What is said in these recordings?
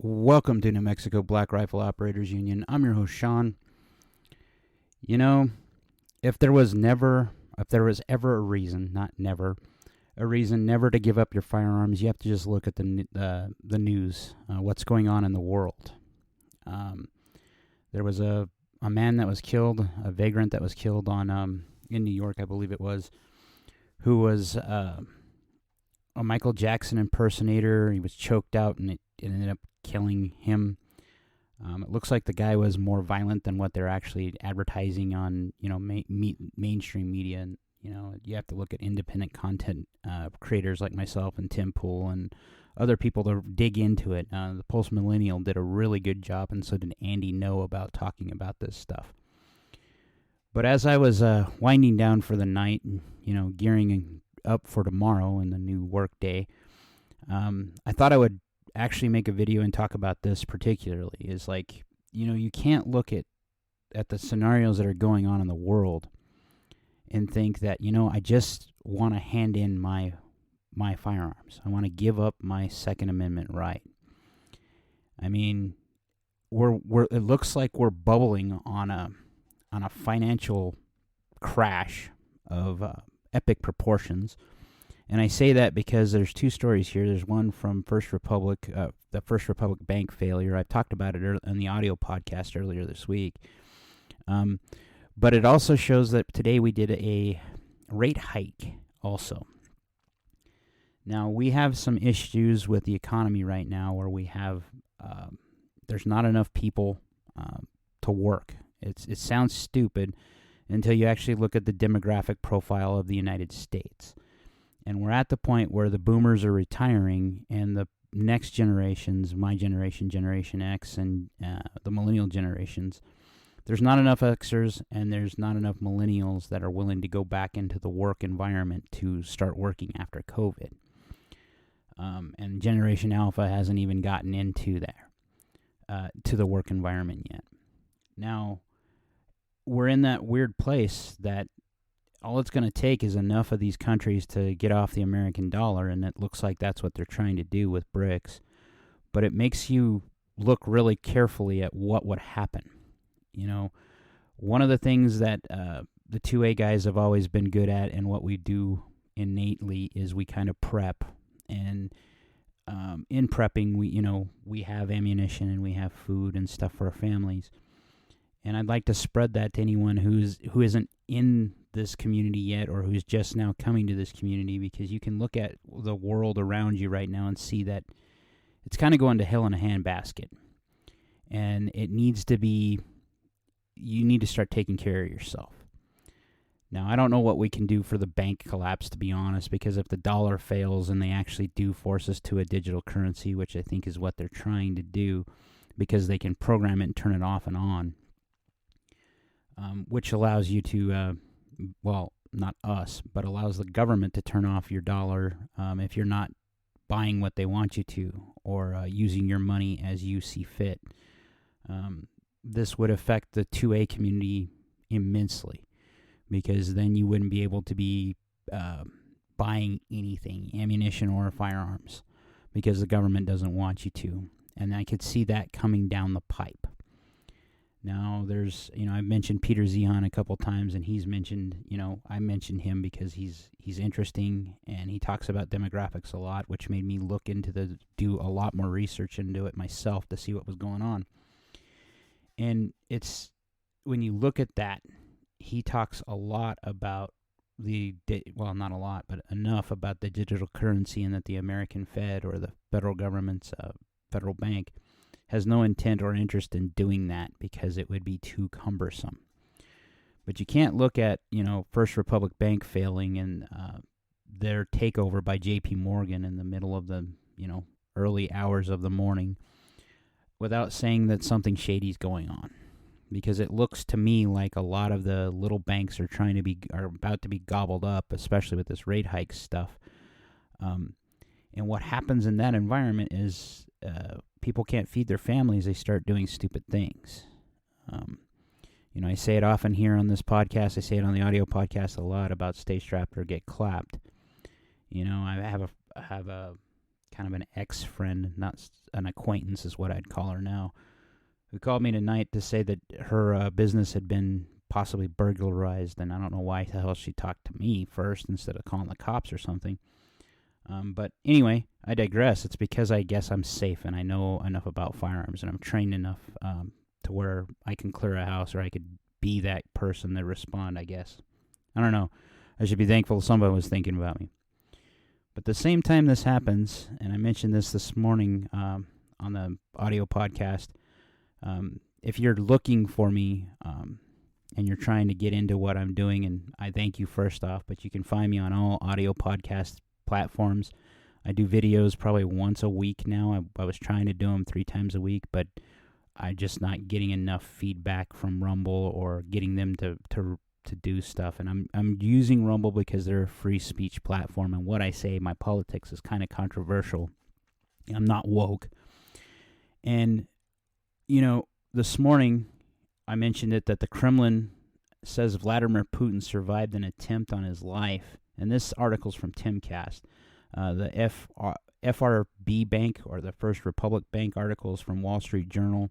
Welcome to New Mexico Black Rifle Operators Union. I'm your host, Sean. You know, if there was ever a reason, not never, a reason never to give up your firearms, you have to just look at the news, what's going on in the world. There was a man that was killed, a vagrant that was killed in New York, I believe it was, who was a Michael Jackson impersonator. He was choked out, and it ended up killing him. It looks like the guy was more violent than what they're actually advertising on, mainstream media. And you have to look at independent content creators like myself and Tim Pool and other people to dig into it. The Pulse Millennial did a really good job, and so did Andy Know about talking about this stuff. But as I was winding down for the night, and gearing up for tomorrow and the new work day, I thought I would actually make a video and talk about this particularly. Is like, you can't look at the scenarios that are going on in the world and think that, I just want to hand in my firearms. I want to give up my Second Amendment right. I mean, it looks like we're bubbling on a financial crash of epic proportions. And I say that because there's two stories here. There's one from First Republic, the First Republic Bank failure. I talked about it in the audio podcast earlier this week. But it also shows that today we did a rate hike also. Now, we have some issues with the economy right now where we have, there's not enough people to work. It sounds stupid until you actually look at the demographic profile of the United States. And we're at the point where the boomers are retiring, and the next generations, my generation, Generation X, and the millennial generations, there's not enough Xers and there's not enough millennials that are willing to go back into the work environment to start working after COVID. And Generation Alpha hasn't even gotten into there, to the work environment yet. Now, we're in that weird place that all it's going to take is enough of these countries to get off the American dollar, and it looks like that's what they're trying to do with BRICS. But it makes you look really carefully at what would happen. One of the things that the 2A guys have always been good at, and what we do innately, is we kind of prep. And in prepping, we have ammunition and we have food and stuff for our families. And I'd like to spread that to anyone who isn't in this community yet, or who's just now coming to this community, because you can look at the world around you right now and see that it's kind of going to hell in a handbasket. And it needs to be, you need to start taking care of yourself. Now, I don't know what we can do for the bank collapse, to be honest, because if the dollar fails and they actually do force us to a digital currency, which I think is what they're trying to do, because they can program it and turn it off and on, which allows you to, not us, but allows the government to turn off your dollar if you're not buying what they want you to, or using your money as you see fit. This would affect the 2A community immensely, because then you wouldn't be able to be buying anything, ammunition or firearms, because the government doesn't want you to. And I could see that coming down the pipe. Now, there's, I've mentioned Peter Zehan a couple times, and he's mentioned, I mentioned him because he's interesting, and he talks about demographics a lot, which made me do a lot more research into it myself to see what was going on. And it's, when you look at that, he talks a lot about not a lot, but enough about the digital currency, and that the American Fed, or the federal government's federal bank, has no intent or interest in doing that because it would be too cumbersome. But you can't look at, First Republic Bank failing and their takeover by J.P. Morgan in the middle of the, early hours of the morning without saying that something shady's going on. Because it looks to me like a lot of the little banks are about to be gobbled up, especially with this rate hike stuff. And what happens in that environment is people can't feed their families. They start doing stupid things. I say it often here on this podcast. I say it on the audio podcast a lot about stay strapped or get clapped. I have a kind of an ex-friend, not an acquaintance is what I'd call her now, who called me tonight to say that her business had been possibly burglarized, and I don't know why the hell she talked to me first instead of calling the cops or something. But anyway, I digress. It's because I guess I'm safe and I know enough about firearms and I'm trained enough to where I can clear a house, or I could be that person to respond, I guess. I don't know. I should be thankful somebody was thinking about me. But the same time this happens, and I mentioned this morning on the audio podcast, if you're looking for me and you're trying to get into what I'm doing, and I thank you first off, but you can find me on all audio podcast platforms. I do videos probably once a week now. I was trying to do them 3 times a week, but I'm just not getting enough feedback from Rumble or getting them to do stuff. And I'm using Rumble because they're a free speech platform, and what I say, my politics, is kind of controversial. I'm not woke. And, this morning I mentioned it, that the Kremlin says Vladimir Putin survived an attempt on his life. And this article's from Timcast. The FRB Bank, or the First Republic Bank, article is from Wall Street Journal.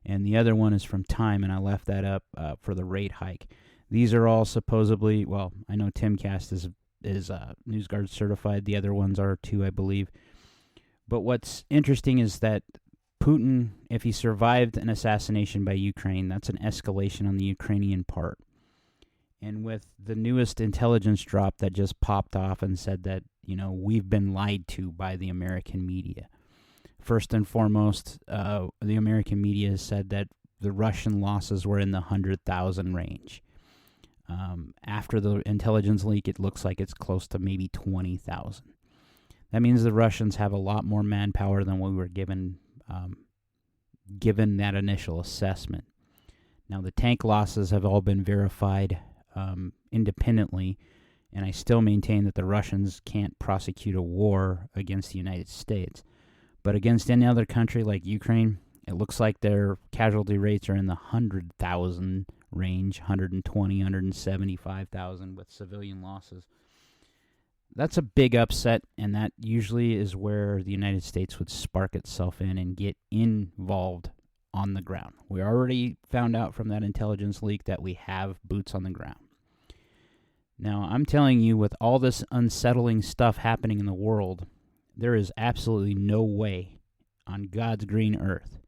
And the other one is from Time, and I left that up for the rate hike. These are all supposedly, well, I know Timcast is NewsGuard certified. The other ones are too, I believe. But what's interesting is that Putin, if he survived an assassination by Ukraine, that's an escalation on the Ukrainian part. And with the newest intelligence drop that just popped off and said that, we've been lied to by the American media. First and foremost, the American media has said that the Russian losses were in the 100,000 range. After the intelligence leak, it looks like it's close to maybe 20,000. That means the Russians have a lot more manpower than we were given that initial assessment. Now, the tank losses have all been verified independently, and I still maintain that the Russians can't prosecute a war against the United States. But against any other country like Ukraine, it looks like their casualty rates are in the 100,000 range, 120, 175,000 with civilian losses. That's a big upset, and that usually is where the United States would spark itself in and get involved on the ground. We already found out from that intelligence leak that we have boots on the ground. Now, I'm telling you, with all this unsettling stuff happening in the world, there is absolutely no way on God's green earth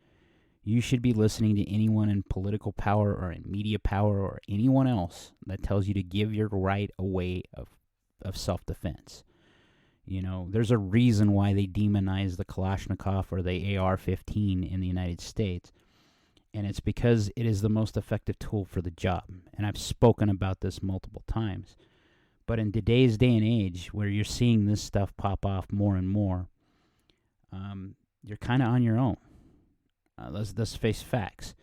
you should be listening to anyone in political power or in media power or anyone else that tells you to give your right away of self-defense. There's a reason why they demonize the Kalashnikov or the AR-15 in the United States, and it's because it is the most effective tool for the job. And I've spoken about this multiple times. But in today's day and age, where you're seeing this stuff pop off more and more, you're kind of on your own. Let's face facts.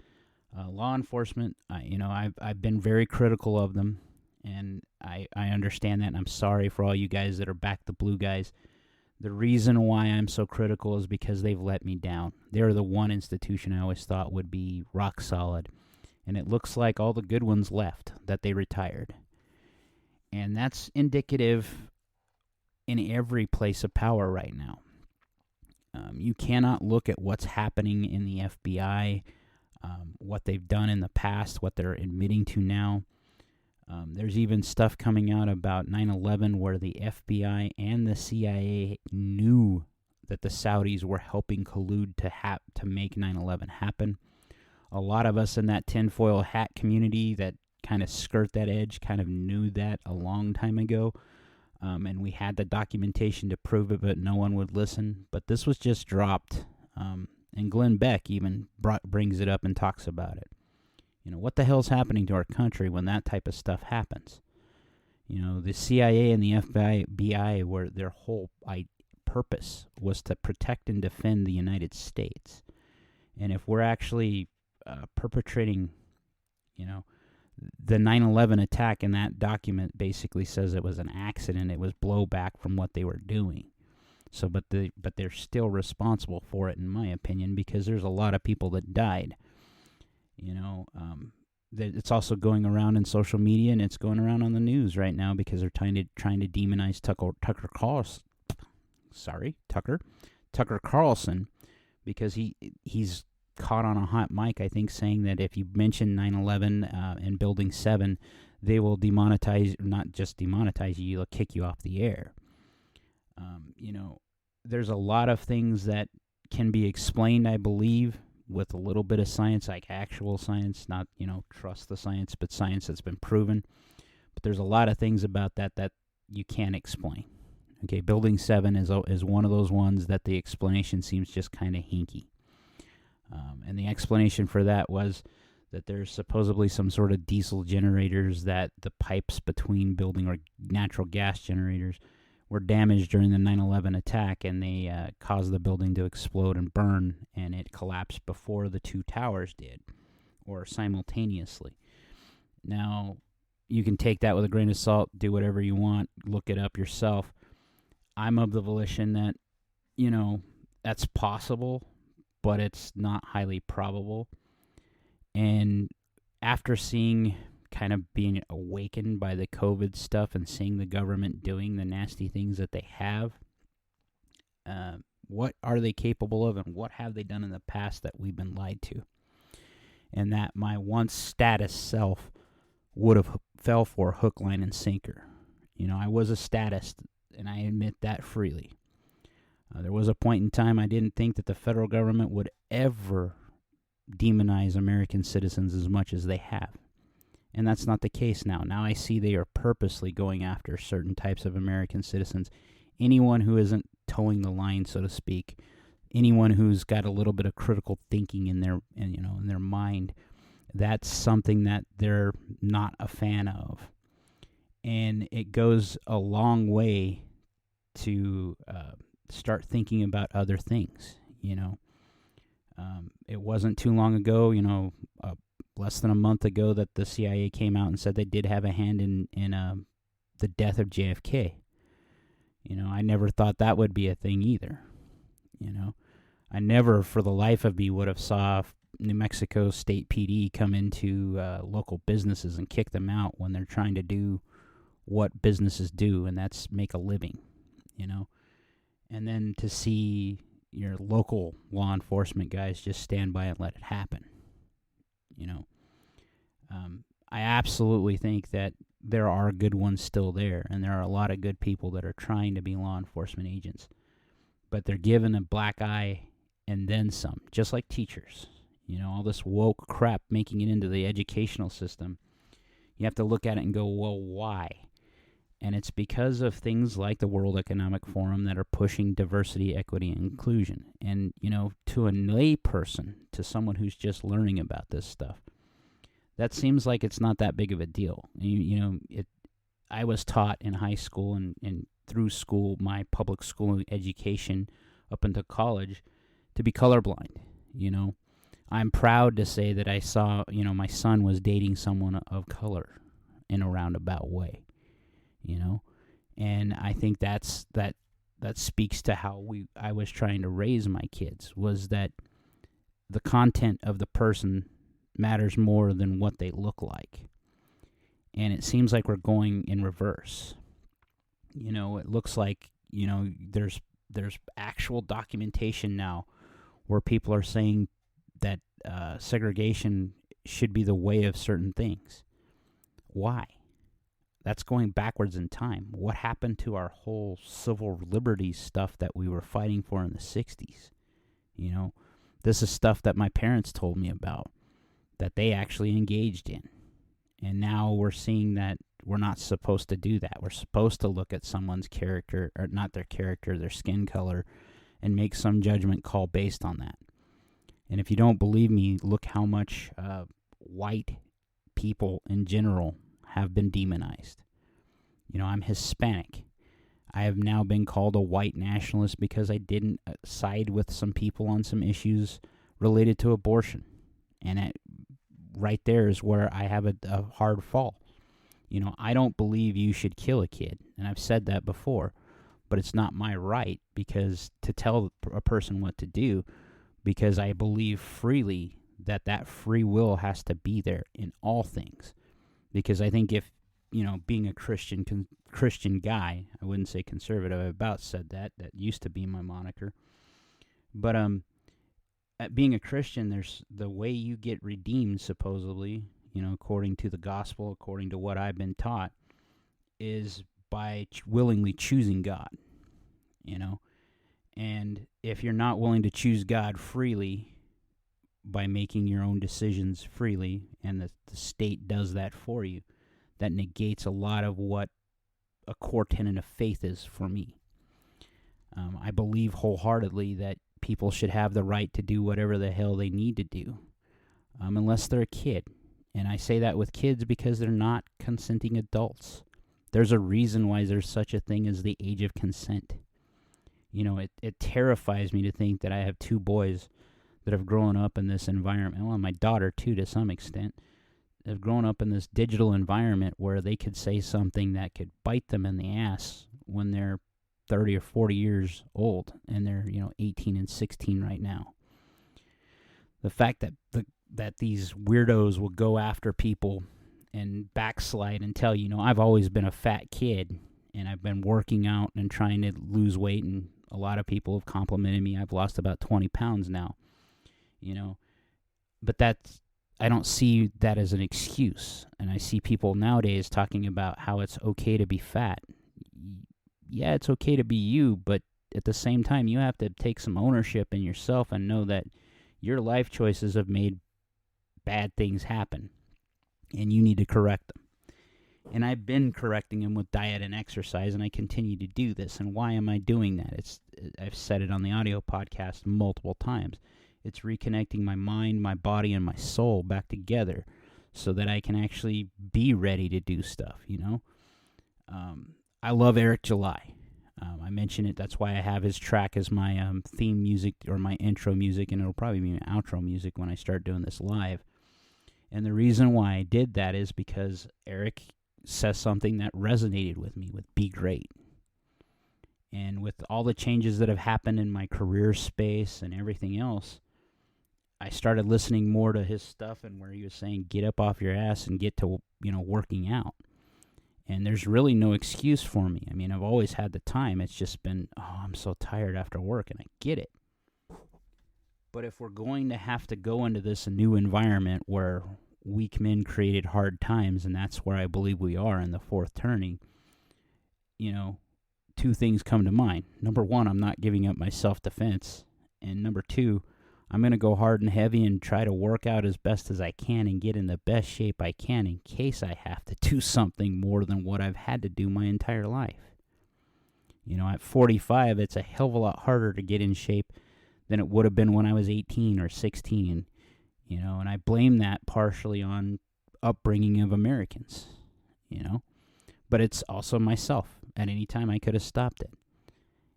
Law enforcement, I've been very critical of them, and I understand that, and I'm sorry for all you guys that are back the blue guys. The reason why I'm so critical is because they've let me down. They're the one institution I always thought would be rock solid, and it looks like all the good ones left, that they retired. And that's indicative in every place of power right now. You cannot look at what's happening in the FBI, what they've done in the past, what they're admitting to now. There's even stuff coming out about 9/11 where the FBI and the CIA knew that the Saudis were helping collude to make 9/11 happen. A lot of us in that tinfoil hat community that kind of skirt that edge kind of knew that a long time ago. And we had the documentation to prove it, but no one would listen. But this was just dropped, and Glenn Beck even brings it up and talks about it. What the hell's happening to our country when that type of stuff happens? The CIA and the FBI, were their whole purpose was to protect and defend the United States. And if we're actually perpetrating, the 9/11 attack, in that document basically says it was an accident. It was blowback from what they were doing. So, but they're still responsible for it, in my opinion, because there's a lot of people that died. It's also going around in social media, and it's going around on the news right now because they're trying to demonize Tucker Tucker Carlson, because he's caught on a hot mic, I think, saying that if you mention 9/11 and Building 7, they will demonetize, not just demonetize you, they'll kick you off the air. There's a lot of things that can be explained, I believe, with a little bit of science, like actual science, not, trust the science, but science that's been proven. But there's a lot of things about that you can't explain. Okay, Building 7 is one of those ones that the explanation seems just kind of hinky. And the explanation for that was that there's supposedly some sort of diesel generators that the pipes between building, or natural gas generators, were damaged during the 9/11 attack, and they caused the building to explode and burn, and it collapsed before the two towers did, or simultaneously. Now, you can take that with a grain of salt, do whatever you want, look it up yourself. I'm of the volition that, that's possible, but it's not highly probable. And after kind of being awakened by the COVID stuff and seeing the government doing the nasty things that they have, what are they capable of, and what have they done in the past that we've been lied to? And that my once status self would have fell for hook, line, and sinker. I was a statist, and I admit that freely. There was a point in time I didn't think that the federal government would ever demonize American citizens as much as they have. And that's not the case now. Now I see they are purposely going after certain types of American citizens. Anyone who isn't towing the line, so to speak, anyone who's got a little bit of critical thinking in their mind, that's something that they're not a fan of. And it goes a long way to start thinking about other things. It wasn't too long ago, less than a month ago, that the CIA came out and said they did have a hand in the death of JFK. I never thought that would be a thing either. I never, for the life of me, would have saw New Mexico State PD come into local businesses and kick them out when they're trying to do what businesses do, and that's make a living. And then to see your local law enforcement guys just stand by and let it happen. I absolutely think that there are good ones still there, and there are a lot of good people that are trying to be law enforcement agents, but they're given a black eye and then some, just like teachers. All this woke crap making it into the educational system. You have to look at it and go, well, why? And it's because of things like the World Economic Forum that are pushing diversity, equity, and inclusion. And, to a lay person, to someone who's just learning about this stuff, that seems like it's not that big of a deal. I was taught in high school and through school, my public school education up into college, to be colorblind. I'm proud to say that I saw, my son was dating someone of color in a roundabout way. And I think that speaks to how I was trying to raise my kids, was that the content of the person matters more than what they look like. And it seems like we're going in reverse. It looks like, there's actual documentation now where people are saying that segregation should be the way of certain things. Why? That's going backwards in time. What happened to our whole civil liberties stuff that we were fighting for in the 60s? This is stuff that my parents told me about, that they actually engaged in. And now we're seeing that we're not supposed to do that. We're supposed to look at someone's character, or not their character, their skin color, and make some judgment call based on that. And if you don't believe me, look how much white people in general have been demonized. I'm Hispanic. I have now been called a white nationalist because I didn't side with some people on some issues related to abortion. And right there is where I have a hard fall. I don't believe you should kill a kid, and I've said that before, but it's not my right to tell a person what to do, because I believe freely that free will has to be there in all things. Because I think if being a Christian guy. I wouldn't say conservative. I about said that. That used to be my moniker. But at being a Christian, there's the way you get redeemed, supposedly, according to the gospel, according to what I've been taught, is by willingly choosing God, And if you're not willing to choose God freely by making your own decisions freely, and the state does that for you, that negates a lot of what a core tenet of faith is for me. I believe wholeheartedly that people should have the right to do whatever the hell they need to do, unless they're a kid. And I say that with kids because they're not consenting adults. There's a reason why there's such a thing as the age of consent. It terrifies me to think that I have two boys that have grown up in this environment. Well, my daughter, too, to some extent, have grown up in this digital environment where they could say something that could bite them in the ass when they're 30 or 40 years old, and they're 18 and 16 right now. The fact that these weirdos will go after people and backslide and tell I've always been a fat kid and I've been working out and trying to lose weight, and a lot of people have complimented me. I've lost about 20 pounds now, but I don't see that as an excuse. And I see people nowadays talking about how it's okay to be fat. Yeah, it's okay to be you, but at the same time, you have to take some ownership in yourself and know that your life choices have made bad things happen, and you need to correct them. And I've been correcting them with diet and exercise, and I continue to do this. And why am I doing that? I've said it on the audio podcast multiple times. It's reconnecting my mind, my body, and my soul back together so that I can actually be ready to do stuff, I love Eric July. I mention it. That's why I have his track as my theme music or my intro music, and it'll probably be my outro music when I start doing this live. And the reason why I did that is because Eric says something that resonated with me, with be great. And with all the changes that have happened in my career space and everything else, I started listening more to his stuff, and where he was saying, get up off your ass and get to, working out. And there's really no excuse for me. I mean, I've always had the time. It's just been, I'm so tired after work, and I get it. But if we're going to have to go into this new environment where weak men created hard times, and that's where I believe we are in the fourth turning, two things come to mind. Number one, I'm not giving up my self-defense. And number two, I'm going to go hard and heavy and try to work out as best as I can and get in the best shape I can in case I have to do something more than what I've had to do my entire life. At 45, it's a hell of a lot harder to get in shape than it would have been when I was 18 or 16. And I blame that partially on upbringing of Americans, But it's also myself. At any time, I could have stopped it.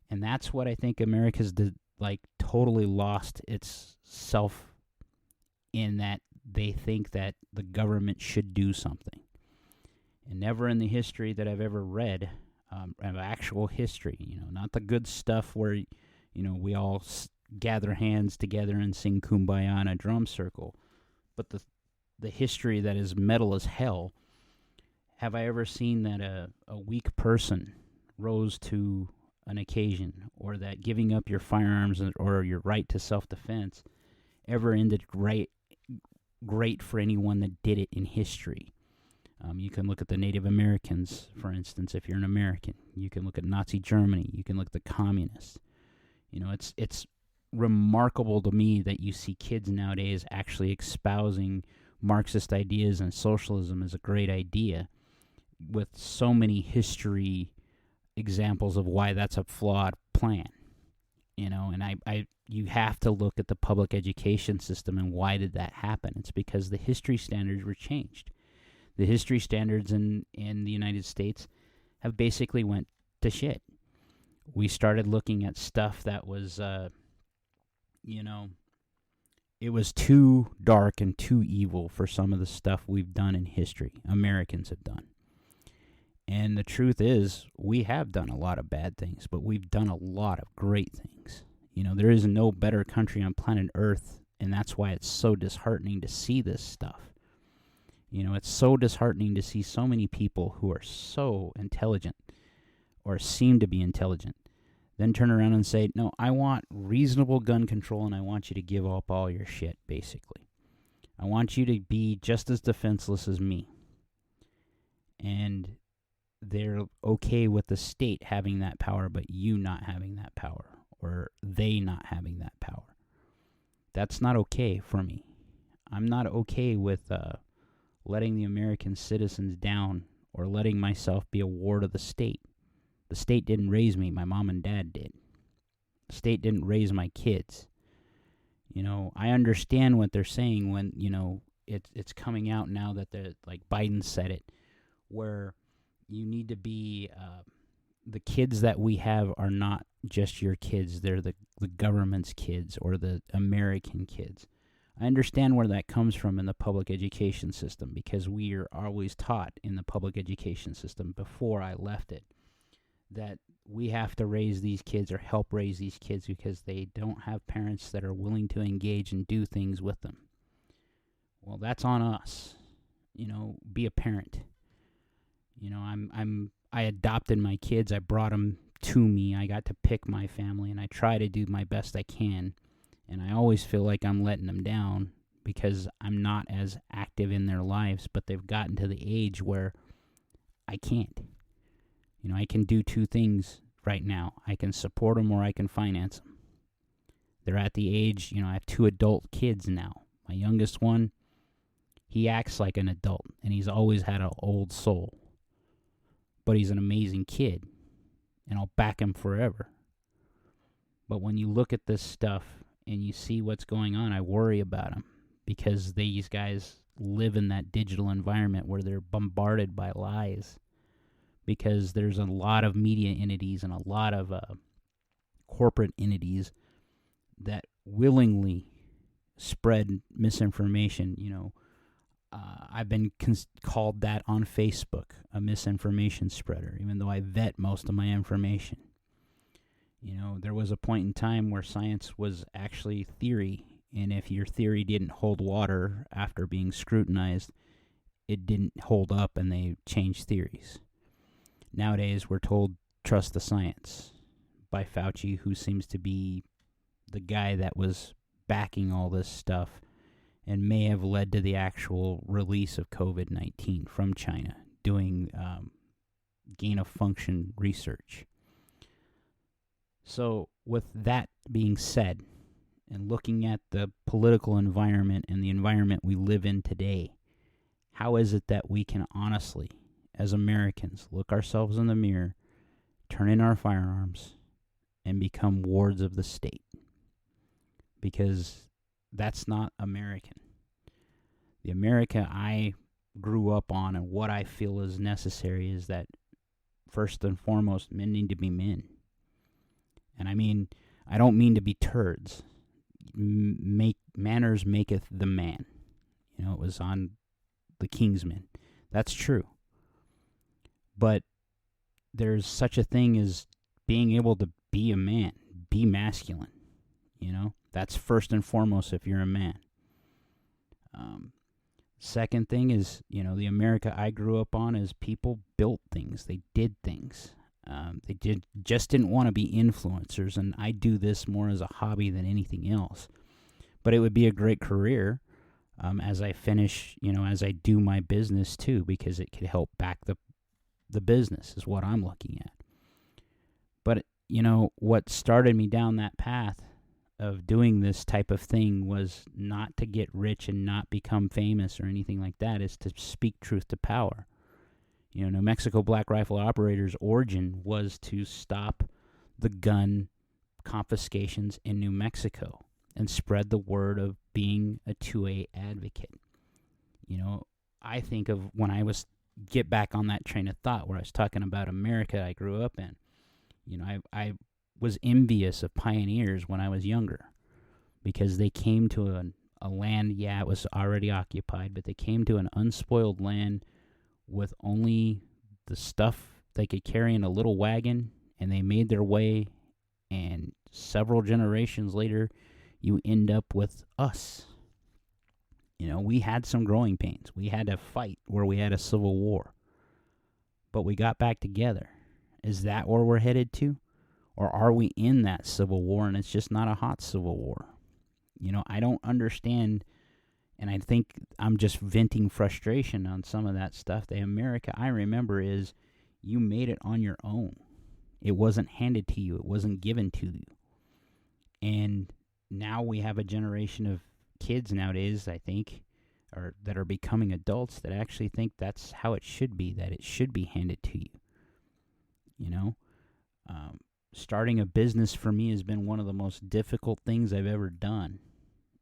And that's what I think America's totally lost its self, in that they think that the government should do something. And never in the history that I've ever read, of actual history, not the good stuff where, we all gather hands together and sing Kumbaya in a drum circle, but the history that is metal as hell, have I ever seen that a weak person rose to an occasion, or that giving up your firearms or your right to self-defense ever ended great for anyone that did it in history? You can look at the Native Americans, for instance, if you're an American. You can look at Nazi Germany. You can look at the communists. It's remarkable to me that you see kids nowadays actually espousing Marxist ideas and socialism as a great idea, with so many history examples of why that's a flawed plan. And you have to look at the public education system and why did that happen? It's because the history standards were changed. The history standards in the United States have basically went to shit. We started looking at stuff that was, it was too dark and too evil for some of the stuff we've done in history, Americans have done. And the truth is, we have done a lot of bad things, but we've done a lot of great things. There is no better country on planet Earth, and that's why it's so disheartening to see this stuff. It's so disheartening to see so many people who are so intelligent or seem to be intelligent then turn around and say, no, I want reasonable gun control and I want you to give up all your shit, basically. I want you to be just as defenseless as me. And they're okay with the state having that power, but you not having that power, or they not having that power. That's not okay for me. I'm not okay with letting the American citizens down or letting myself be a ward of the state. The state didn't raise me. My mom and dad did. The state didn't raise my kids. I understand what they're saying when, it's coming out now that like Biden said it, where you need to be, the kids that we have are not just your kids. They're the government's kids or the American kids. I understand where that comes from in the public education system because we are always taught in the public education system before I left it that we have to raise these kids or help raise these kids because they don't have parents that are willing to engage and do things with them. Well, that's on us. Be a parent. I adopted my kids. I brought them to me. I got to pick my family, and I try to do my best I can. And I always feel like I'm letting them down because I'm not as active in their lives, but they've gotten to the age where I can't. I can do two things right now. I can support them or I can finance them. They're at the age, I have two adult kids now. My youngest one, he acts like an adult, and he's always had an old soul. But he's an amazing kid, and I'll back him forever. But when you look at this stuff and you see what's going on, I worry about him because these guys live in that digital environment where they're bombarded by lies. Because there's a lot of media entities and a lot of corporate entities that willingly spread misinformation. I've been called that on Facebook, a misinformation spreader, even though I vet most of my information. There was a point in time where science was actually theory, and if your theory didn't hold water after being scrutinized, it didn't hold up and they changed theories. Nowadays, we're told, trust the science by Fauci, who seems to be the guy that was backing all this stuff and may have led to the actual release of COVID-19 from China, doing gain-of-function research. So with that being said, and looking at the political environment and the environment we live in today, how is it that we can honestly, as Americans, look ourselves in the mirror, turn in our firearms, and become wards of the state? Because that's not American. The America I grew up on and what I feel is necessary is that, first and foremost, men need to be men. And I don't mean to be turds. Manners maketh the man. It was on the Kingsmen. That's true. But there's such a thing as being able to be a man, be masculine. That's first and foremost if you're a man. Second thing is, the America I grew up on is people built things. They did things. They just didn't want to be influencers, and I do this more as a hobby than anything else. But it would be a great career as I finish, as I do my business too, because it could help back the business is what I'm looking at. But, what started me down that path of doing this type of thing was not to get rich and not become famous or anything like that, is to speak truth to power. New Mexico Black Rifle Operators' origin was to stop the gun confiscations in New Mexico and spread the word of being a 2A advocate. I think of when I was get back on that train of thought where I was talking about America I grew up in. I was envious of pioneers when I was younger because they came to a land, it was already occupied, but they came to an unspoiled land with only the stuff they could carry in a little wagon, and they made their way, and several generations later, you end up with us. We had some growing pains. We had a fight where we had a civil war. But we got back together. Is that where we're headed to? Or are we in that civil war and it's just not a hot civil war? I don't understand, and I think I'm just venting frustration on some of that stuff. The America I remember is you made it on your own. It wasn't handed to you. It wasn't given to you. And now we have a generation of kids nowadays, I think, or that are becoming adults that actually think that's how it should be, that it should be handed to you. Starting a business for me has been one of the most difficult things I've ever done.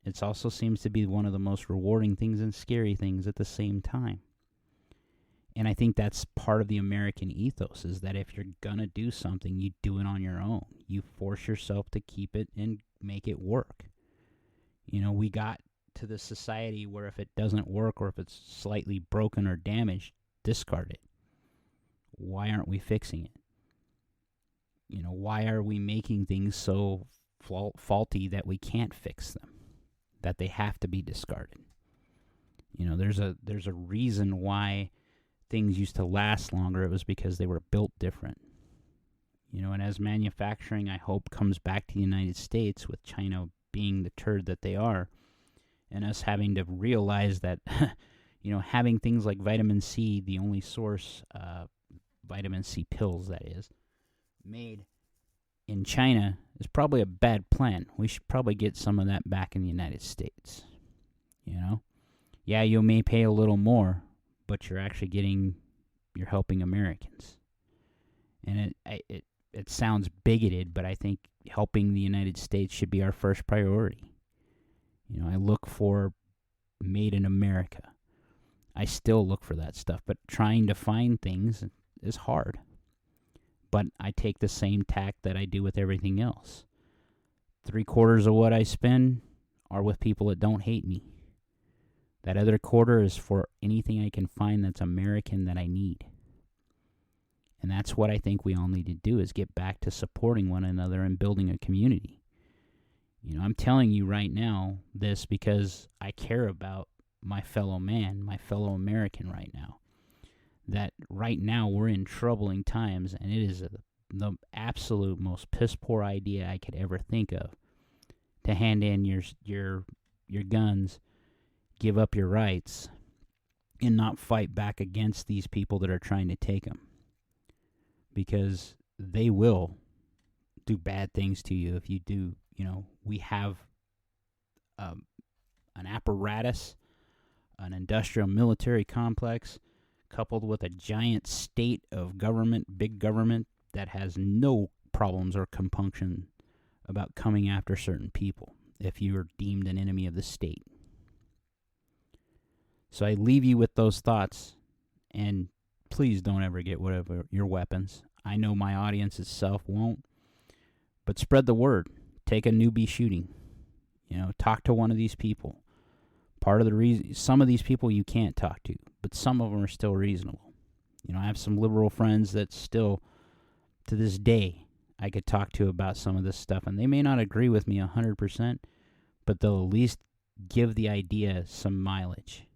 It also seems to be one of the most rewarding things and scary things at the same time. And I think that's part of the American ethos, is that if you're going to do something, you do it on your own. You force yourself to keep it and make it work. We got to the society where if it doesn't work or if it's slightly broken or damaged, discard it. Why aren't we fixing it? Why are we making things so faulty that we can't fix them, that they have to be discarded? There's a reason why things used to last longer. It was because they were built different. And as manufacturing, I hope, comes back to the United States, with China being the turd that they are, and us having to realize that, having things like vitamin C, the only source, vitamin C pills, that is, made in China, is probably a bad plan. We should probably get some of that back in the United States. Yeah, you may pay a little more, but you're actually helping Americans. And it sounds bigoted, but I think helping the United States should be our first priority. I look for made in America. I still look for that stuff, but trying to find things is hard. But I take the same tack that I do with everything else. 3/4 of what I spend are with people that don't hate me. That other quarter is for anything I can find that's American that I need. And that's what I think we all need to do, is get back to supporting one another and building a community. I'm telling you right now this because I care about my fellow man, my fellow American right now. That right now we're in troubling times, and it is the absolute most piss-poor idea I could ever think of, to hand in your guns, give up your rights, and not fight back against these people that are trying to take them. Because they will do bad things to you if you do. We have an apparatus, an industrial military complex, coupled with a giant state of government, big government, that has no problems or compunction about coming after certain people if you are deemed an enemy of the state. So I leave you with those thoughts, and please don't ever get whatever your weapons. I know my audience itself won't, but spread the word. Take a newbie shooting. Talk to one of these people. Part of the reason, some of these people you can't talk to, but some of them are still reasonable. I have some liberal friends that still, to this day, I could talk to about some of this stuff, and they may not agree with me 100%, but they'll at least give the idea some mileage.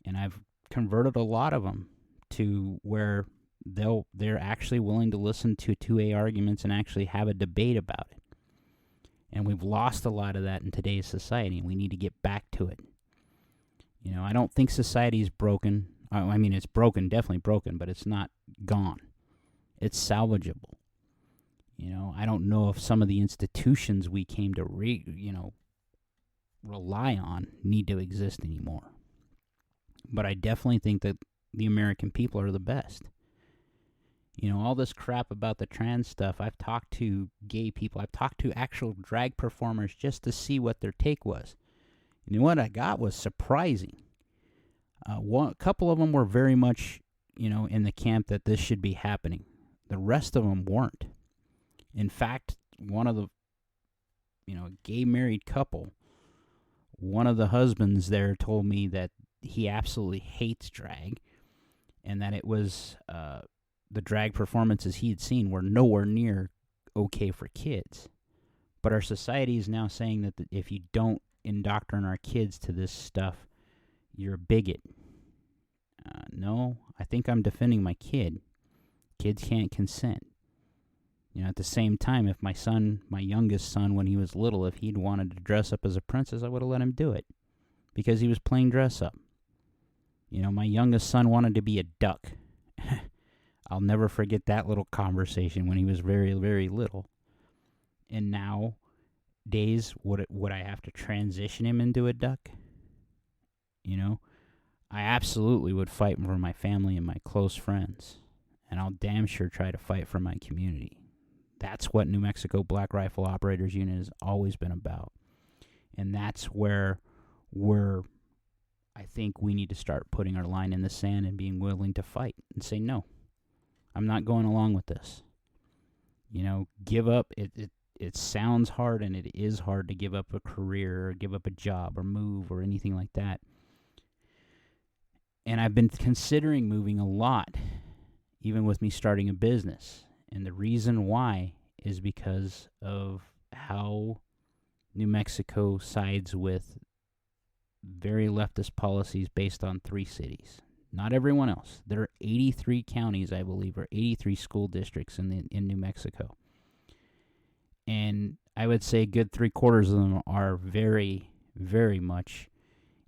And I've converted a lot of them to where they're actually willing to listen to 2A arguments and actually have a debate about it. And we've lost a lot of that in today's society, and we need to get back to it. I don't think society is broken. I mean, it's broken, definitely broken, but it's not gone. It's salvageable. I don't know if some of the institutions we came to rely on need to exist anymore. But I definitely think that the American people are the best. All this crap about the trans stuff, I've talked to gay people. I've talked to actual drag performers just to see what their take was. What I got was surprising. A couple of them were very much, in the camp that this should be happening. The rest of them weren't. In fact, one of the, gay married couple, one of the husbands there told me that he absolutely hates drag, and that it was the drag performances he had seen were nowhere near okay for kids. But our society is now saying that if you don't indoctrinate our kids to this stuff, you're a bigot. No, I think I'm defending my kid. Kids can't consent. At the same time, if my youngest son, when he was little, if he'd wanted to dress up as a princess, I would have let him do it because he was playing dress up. My youngest son wanted to be a duck. I'll never forget that little conversation when he was very, very little. And nowadays, would I have to transition him into a duck? I absolutely would fight for my family and my close friends. And I'll damn sure try to fight for my community. That's what New Mexico Black Rifle Operators Unit has always been about. And that's where I think we need to start putting our line in the sand and being willing to fight and say, no, I'm not going along with this. Give up. It sounds hard, and it is hard to give up a career or give up a job or move or anything like that. And I've been considering moving a lot, even with me starting a business. And the reason why is because of how New Mexico sides with very leftist policies based on 3 cities. Not everyone else. There are 83 counties, I believe, or 83 school districts in New Mexico. And I would say a good 3/4 of them are very, very much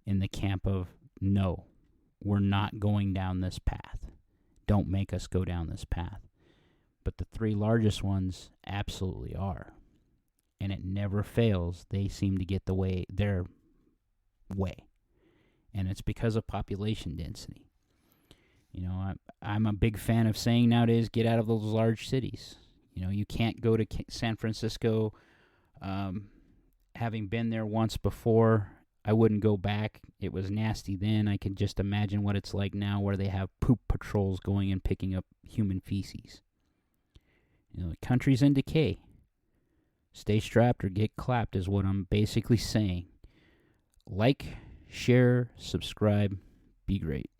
in the camp of, no, we're not going down this path. Don't make us go down this path. But the 3 largest ones absolutely are. And it never fails. They seem to get their way. And it's because of population density. I'm a big fan of saying nowadays, get out of those large cities. You can't go to San Francisco. Having been there once before, I wouldn't go back. It was nasty then. I can just imagine what it's like now, where they have poop patrols going and picking up human feces. The country's in decay. Stay strapped or get clapped is what I'm basically saying. Like, share, subscribe, be great.